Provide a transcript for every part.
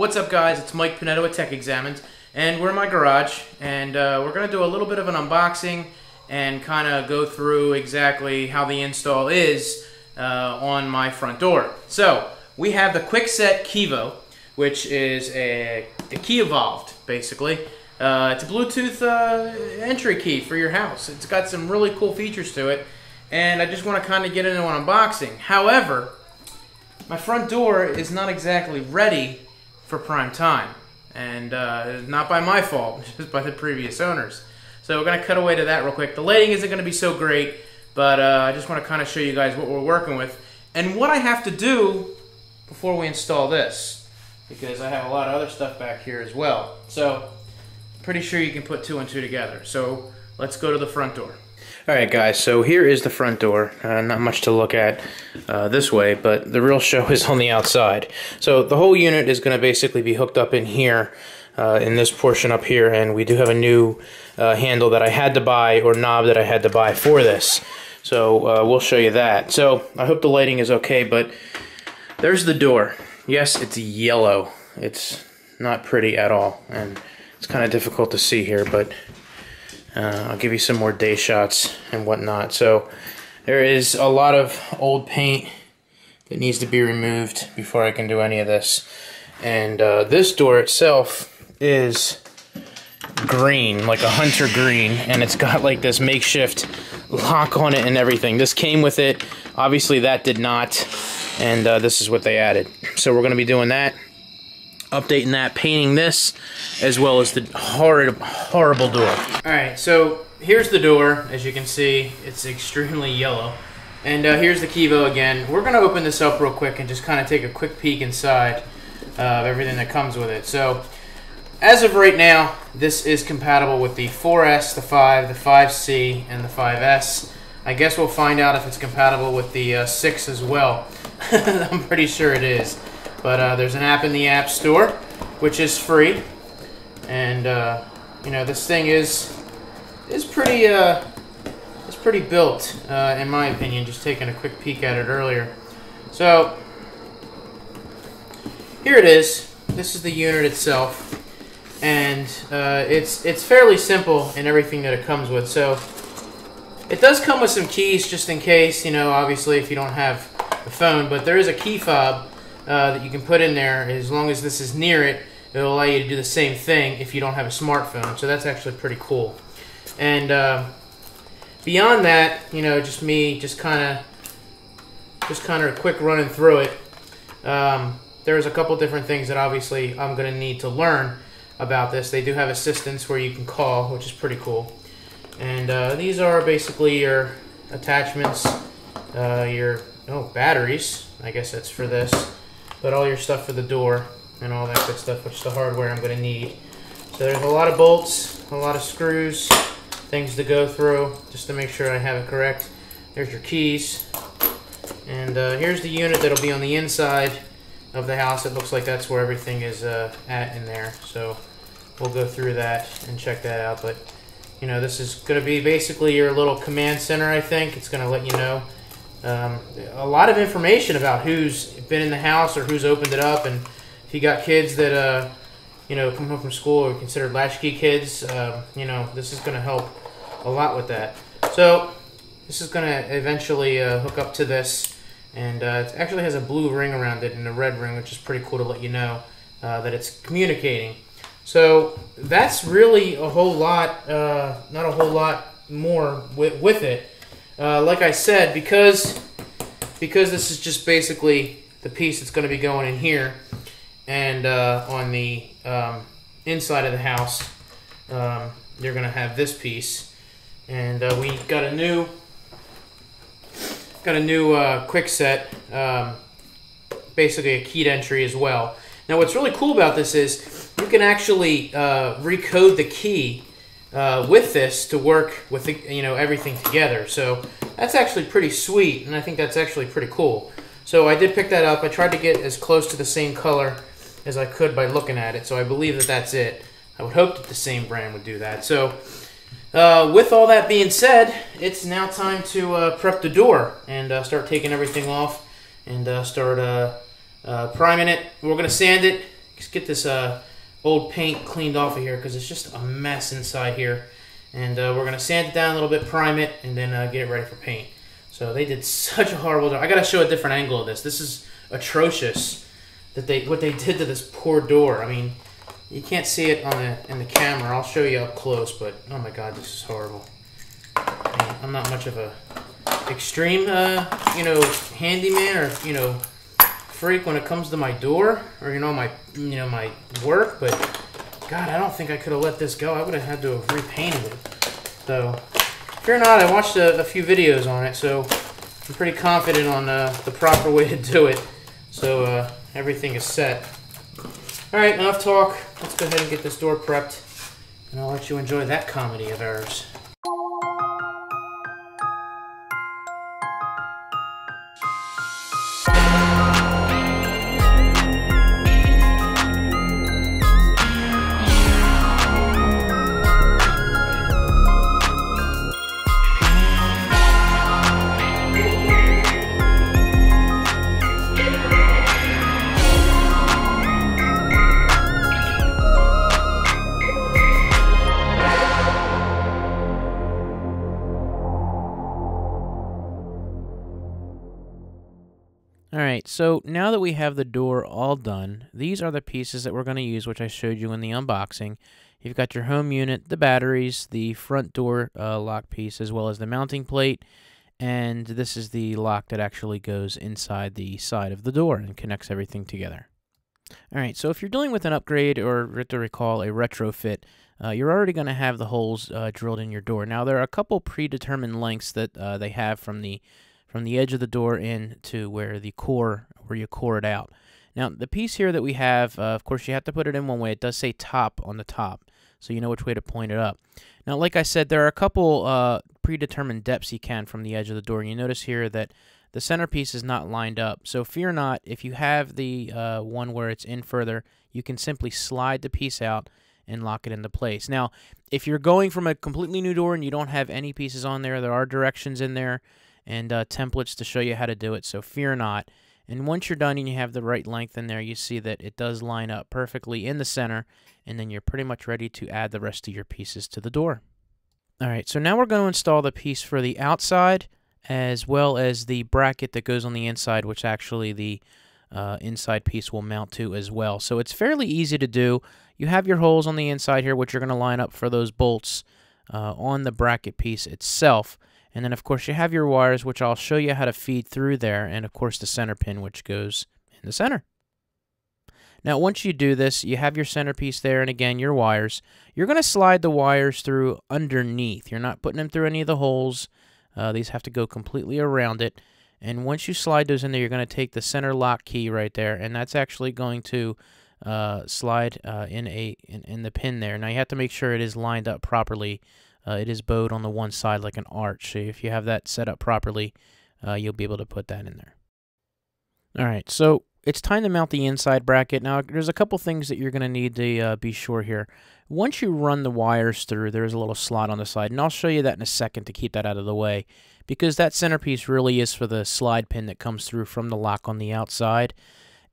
What's up, guys? It's Mike Pinetto at Tech Examined, and we're in my garage, and we're going to do a little bit of an unboxing and kind of go through exactly how the install is on my front door. So we have the KwikSet Kevo, which is a key evolved, basically. It's a Bluetooth entry key for your house. It's got some really cool features to it, and I just want to kind of get into an unboxing. However, my front door is not exactly ready for prime time, and not by my fault, just by the previous owners. So we're going to cut away to that real quick. The lighting isn't going to be so great, but I just want to kind of show you guys what we're working with and what I have to do before we install this, because I have a lot of other stuff back here as well. So pretty sure you can put two and two together. So let's go to the front door. Alright guys, so here is the front door. Not much to look at this way, but the real show is on the outside. So the whole unit is going to basically be hooked up in here, in this portion up here, and we do have a new handle that I had to buy, or knob that I had to buy for this. So we'll show you that. So I hope the lighting is okay, but there's the door. Yes, it's yellow. It's not pretty at all, and it's kind of difficult to see here, but I'll give you some more day shots and whatnot. So there is a lot of old paint that needs to be removed before I can do any of this. And this door itself is green, like a hunter green, and it's got like this makeshift lock on it and everything. This came with it. Obviously that did not, and this is what they added. So we're going to be doing that, updating that, painting this, as well as the horrible door. Alright, so here's the door. As you can see, it's extremely yellow. And here's the Kevo again. We're going to open this up real quick and just kind of take a quick peek inside of everything that comes with it. So, as of right now, this is compatible with the 4S, the 5, the 5C, and the 5S. I guess we'll find out if it's compatible with the 6 as well. I'm pretty sure it is. But there's an app in the App Store, which is free, and you know, this thing is pretty built, in my opinion. Just taking a quick peek at it earlier. So here it is. This is the unit itself, and it's fairly simple in everything that it comes with. So it does come with some keys, just in case, you know, obviously if you don't have the phone. But there is a key fob that you can put in there. As long as this is near it, it'll allow you to do the same thing if you don't have a smartphone. So that's actually pretty cool. And beyond that, you know, just kind of quick running through it. There's a couple different things that obviously I'm going to need to learn about this. They do have assistants where you can call, which is pretty cool. And these are basically your attachments, your batteries. I guess that's for this. But all your stuff for the door and all that good stuff, which is the hardware I'm going to need. So there's a lot of bolts, a lot of screws, things to go through just to make sure I have it correct. There's your keys. And here's the unit that'll be on the inside of the house. It looks like that's where everything is at in there. So we'll go through that and check that out. But you know, this is going to be basically your little command center, I think. It's going to let you know a lot of information about who's been in the house or who's opened it up, and if you got kids that you know, come home from school or considered latchkey kids, you know, this is going to help a lot with that. So this is going to eventually hook up to this, and it actually has a blue ring around it and a red ring, which is pretty cool to let you know that it's communicating. So that's really a whole lot, not a whole lot more with it. Like I said, because this is just basically the piece that's going to be going in here, and on the inside of the house, you're going to have this piece, and we got a new KwikSet, basically a keyed entry as well. Now, what's really cool about this is you can actually recode the key with this to work with the, you know, everything together. So that's actually pretty sweet, and I think that's actually pretty cool. So I did pick that up. I tried to get as close to the same color as I could by looking at it. So I believe that that's it. I would hope that the same brand would do that. So with all that being said, it's now time to prep the door and start taking everything off and start priming it. We're going to sand it, just get this old paint cleaned off of here because it's just a mess inside here. And we're going to sand it down a little bit, prime it, and then get it ready for paint. So they did such a horrible job. I got to show a different angle of this. This is atrocious that what they did to this poor door. I mean, you can't see it in the camera. I'll show you up close, but oh my God, this is horrible. I mean, I'm not much of a extreme, handyman or freak when it comes to my door or my work, but God, I don't think I could have let this go. I would have had to have repainted it. So, fear not, I watched a few videos on it, so I'm pretty confident on the proper way to do it. So everything is set. All right, enough talk. Let's go ahead and get this door prepped, and I'll let you enjoy that comedy of ours. Alright, so now that we have the door all done, these are the pieces that we're going to use, which I showed you in the unboxing. You've got your home unit, the batteries, the front door lock piece, as well as the mounting plate, and this is the lock that actually goes inside the side of the door and connects everything together. Alright, so if you're dealing with an upgrade or, to recall, a retrofit, you're already going to have the holes drilled in your door. Now, there are a couple predetermined lengths that they have from the edge of the door in to where you core it out. Now, the piece here that we have, of course, you have to put it in one way. It does say top on the top, so you know which way to point it up. Now, like I said, there are a couple predetermined depths you can from the edge of the door. And you notice here that the centerpiece is not lined up. So fear not, if you have the one where it's in further, you can simply slide the piece out and lock it into place. Now, if you're going from a completely new door and you don't have any pieces on there, there are directions in there and templates to show you how to do it, so fear not. And once you're done and you have the right length in there, you see that it does line up perfectly in the center, and then you're pretty much ready to add the rest of your pieces to the door. Alright, so now we're going to install the piece for the outside, as well as the bracket that goes on the inside, which actually the inside piece will mount to as well. So it's fairly easy to do. You have your holes on the inside here, which you're going to line up for those bolts on the bracket piece itself. And then, of course, you have your wires, which I'll show you how to feed through there, and, of course, the center pin, which goes in the center. Now, once you do this, you have your centerpiece there, and, again, your wires. You're going to slide the wires through underneath. You're not putting them through any of the holes. These have to go completely around it. And once you slide those in there, you're going to take the center lock key right there, and that's actually going to slide in the pin there. Now, you have to make sure it is lined up properly. It is bowed on the one side like an arch. So if you have that set up properly, you'll be able to put that in there. Alright, so it's time to mount the inside bracket. Now, there's a couple things that you're going to need to be sure here. Once you run the wires through, there's a little slot on the side, and I'll show you that in a second to keep that out of the way, because that centerpiece really is for the slide pin that comes through from the lock on the outside.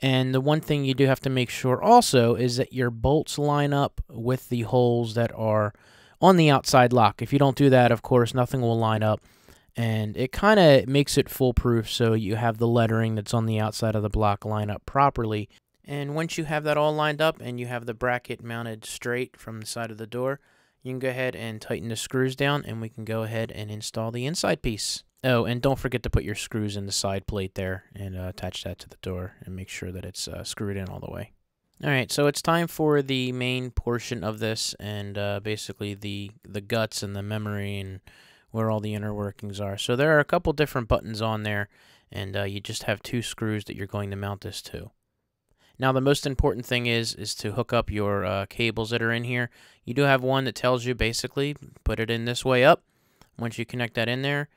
And the one thing you do have to make sure also is that your bolts line up with the holes that are on the outside lock. If you don't do that, of course, nothing will line up, and it kind of makes it foolproof, so you have the lettering that's on the outside of the block line up properly. And once you have that all lined up and you have the bracket mounted straight from the side of the door, you can go ahead and tighten the screws down, and we can go ahead and install the inside piece. Oh, and don't forget to put your screws in the side plate there and attach that to the door and make sure that it's screwed in all the way. Alright, so it's time for the main portion of this, and basically the guts and the memory and where all the inner workings are. So there are a couple different buttons on there, and you just have two screws that you're going to mount this to. Now, the most important thing is to hook up your cables that are in here. You do have one that tells you basically put it in this way up. Once you connect that in there,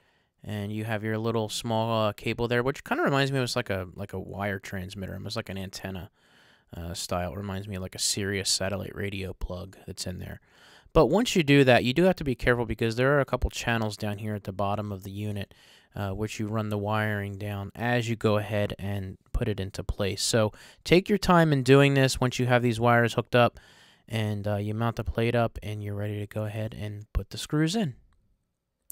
and you have your little small cable there, which kind of reminds me of like a wire transmitter, almost like an antenna. Style. It reminds me of like a Sirius satellite radio plug that's in there. But once you do that, you do have to be careful because there are a couple channels down here at the bottom of the unit which you run the wiring down as you go ahead and put it into place. So take your time in doing this once you have these wires hooked up, and you mount the plate up, and you're ready to go ahead and put the screws in.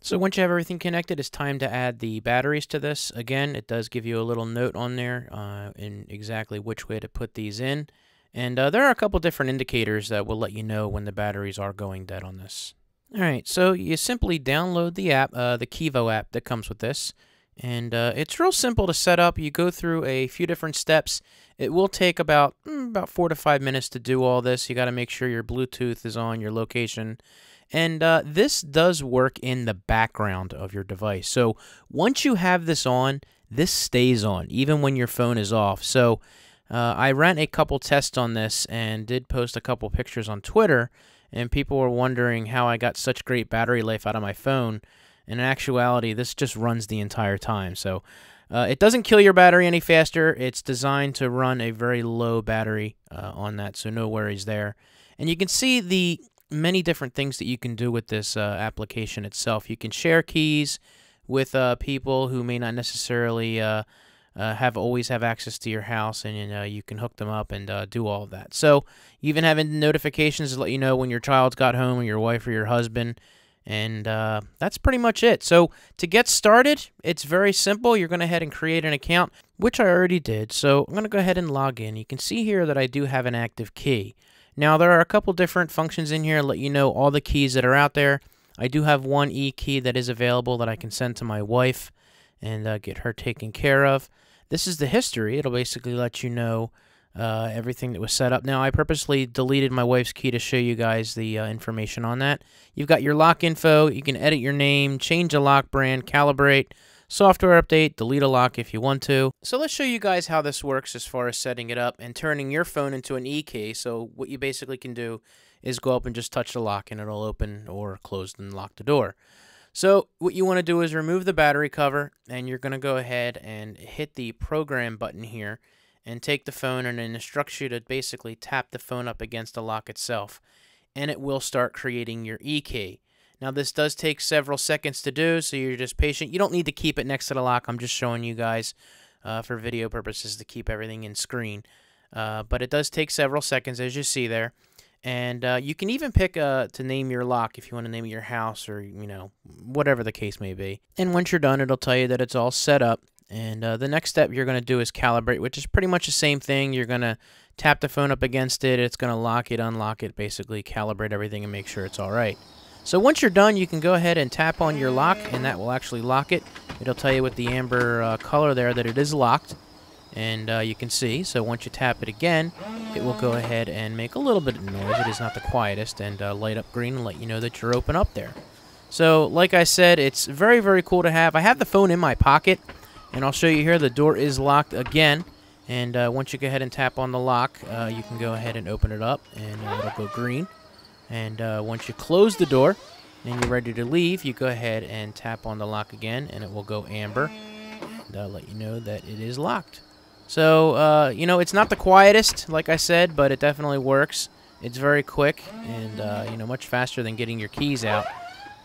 So once you have everything connected, it's time to add the batteries to this. Again, it does give you a little note on there in exactly which way to put these in. And there are a couple different indicators that will let you know when the batteries are going dead on this. Alright, so you simply download the app, the Kevo app that comes with this. And it's real simple to set up. You go through a few different steps. It will take about 4 to 5 minutes to do all this. You got to make sure your Bluetooth is on, your location. And this does work in the background of your device. So once you have this on, this stays on, even when your phone is off. So I ran a couple tests on this and did post a couple pictures on Twitter, and people were wondering how I got such great battery life out of my phone. In actuality, this just runs the entire time. So it doesn't kill your battery any faster. It's designed to run a very low battery on that, so no worries there. And you can see the many different things that you can do with this application itself. You can share keys with people who may not necessarily always have access to your house, and you can hook them up and do all of that. So you even have notifications to let you know when your child's got home, or your wife or your husband, and that's pretty much it. So to get started, it's very simple. You're going to go ahead and create an account, which I already did. So I'm going to go ahead and log in. You can see here that I do have an active key. Now, there are a couple different functions in here to let you know all the keys that are out there. I do have one e-key that is available that I can send to my wife and get her taken care of. This is the history. It'll basically let you know everything that was set up. Now, I purposely deleted my wife's key to show you guys the information on that. You've got your lock info. You can edit your name, change a lock brand, calibrate, software update, delete a lock if you want to. So let's show you guys how this works as far as setting it up and turning your phone into an e-key. So what you basically can do is go up and just touch the lock, and it'll open or close and lock the door. So what you want to do is remove the battery cover, and you're going to go ahead and hit the program button here and take the phone, and it instructs you to basically tap the phone up against the lock itself, and it will start creating your e-key. Now, this does take several seconds to do, so you're just patient. You don't need to keep it next to the lock. I'm just showing you guys for video purposes to keep everything in screen. But it does take several seconds, as you see there. And you can even pick to name your lock if you want to name it your house, or, whatever the case may be. And once you're done, it'll tell you that it's all set up. And the next step you're going to do is calibrate, which is pretty much the same thing. You're going to tap the phone up against it. It's going to lock it, unlock it, basically calibrate everything and make sure it's all right. So once you're done, you can go ahead and tap on your lock, and that will actually lock it. It'll tell you with the amber color there that it is locked, and you can see. So once you tap it again, it will go ahead and make a little bit of noise. It is not the quietest, and light up green and let you know that you're open up there. So like I said, it's very, very cool to have. I have the phone in my pocket, and I'll show you here. The door is locked again, and once you go ahead and tap on the lock, you can go ahead and open it up, and it'll go green. And once you close the door and you're ready to leave, you go ahead and tap on the lock again, and it will go amber and let you know that it is locked. So, it's not the quietest, like I said, but it definitely works. It's very quick and, much faster than getting your keys out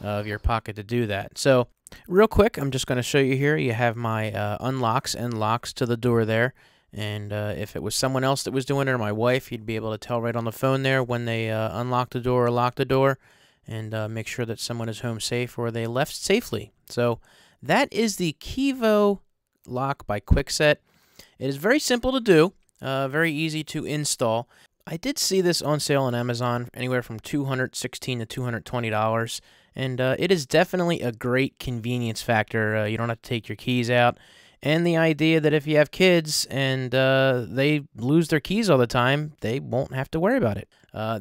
of your pocket to do that. So, real quick, I'm just going to show you here. You have my unlocks and locks to the door there. And if it was someone else that was doing it, or my wife, you'd be able to tell right on the phone there when they unlock the door or lock the door, and make sure that someone is home safe or they left safely. So that is the Kevo lock by KwikSet. It is very simple to do, very easy to install. I did see this on sale on Amazon, anywhere from $216 to $220, and it is definitely a great convenience factor. You don't have to take your keys out. And the idea that if you have kids and they lose their keys all the time, they won't have to worry about it.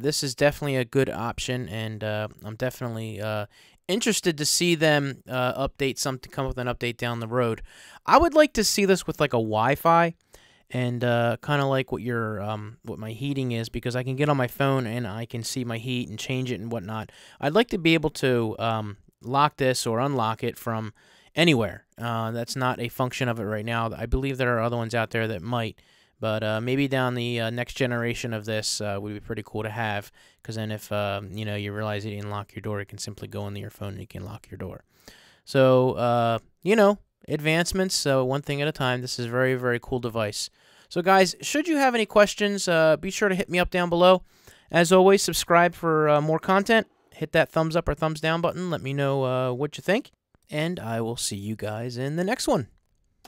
This is definitely a good option, and I'm definitely interested to see them come up with an update down the road. I would like to see this with like a Wi-Fi, and kind of like what my heating is, because I can get on my phone and I can see my heat and change it and whatnot. I'd like to be able to lock this or unlock it from anywhere. That's not a function of it right now. I believe there are other ones out there that might, but maybe down the next generation of this would be pretty cool to have, because then if you realize you didn't lock your door, you can simply go into your phone and you can lock your door. So advancements. So one thing at a time. This is a very, very cool device. So guys, should you have any questions, be sure to hit me up down below. As always, subscribe for more content. Hit that thumbs up or thumbs down button. Let me know what you think. And I will see you guys in the next one.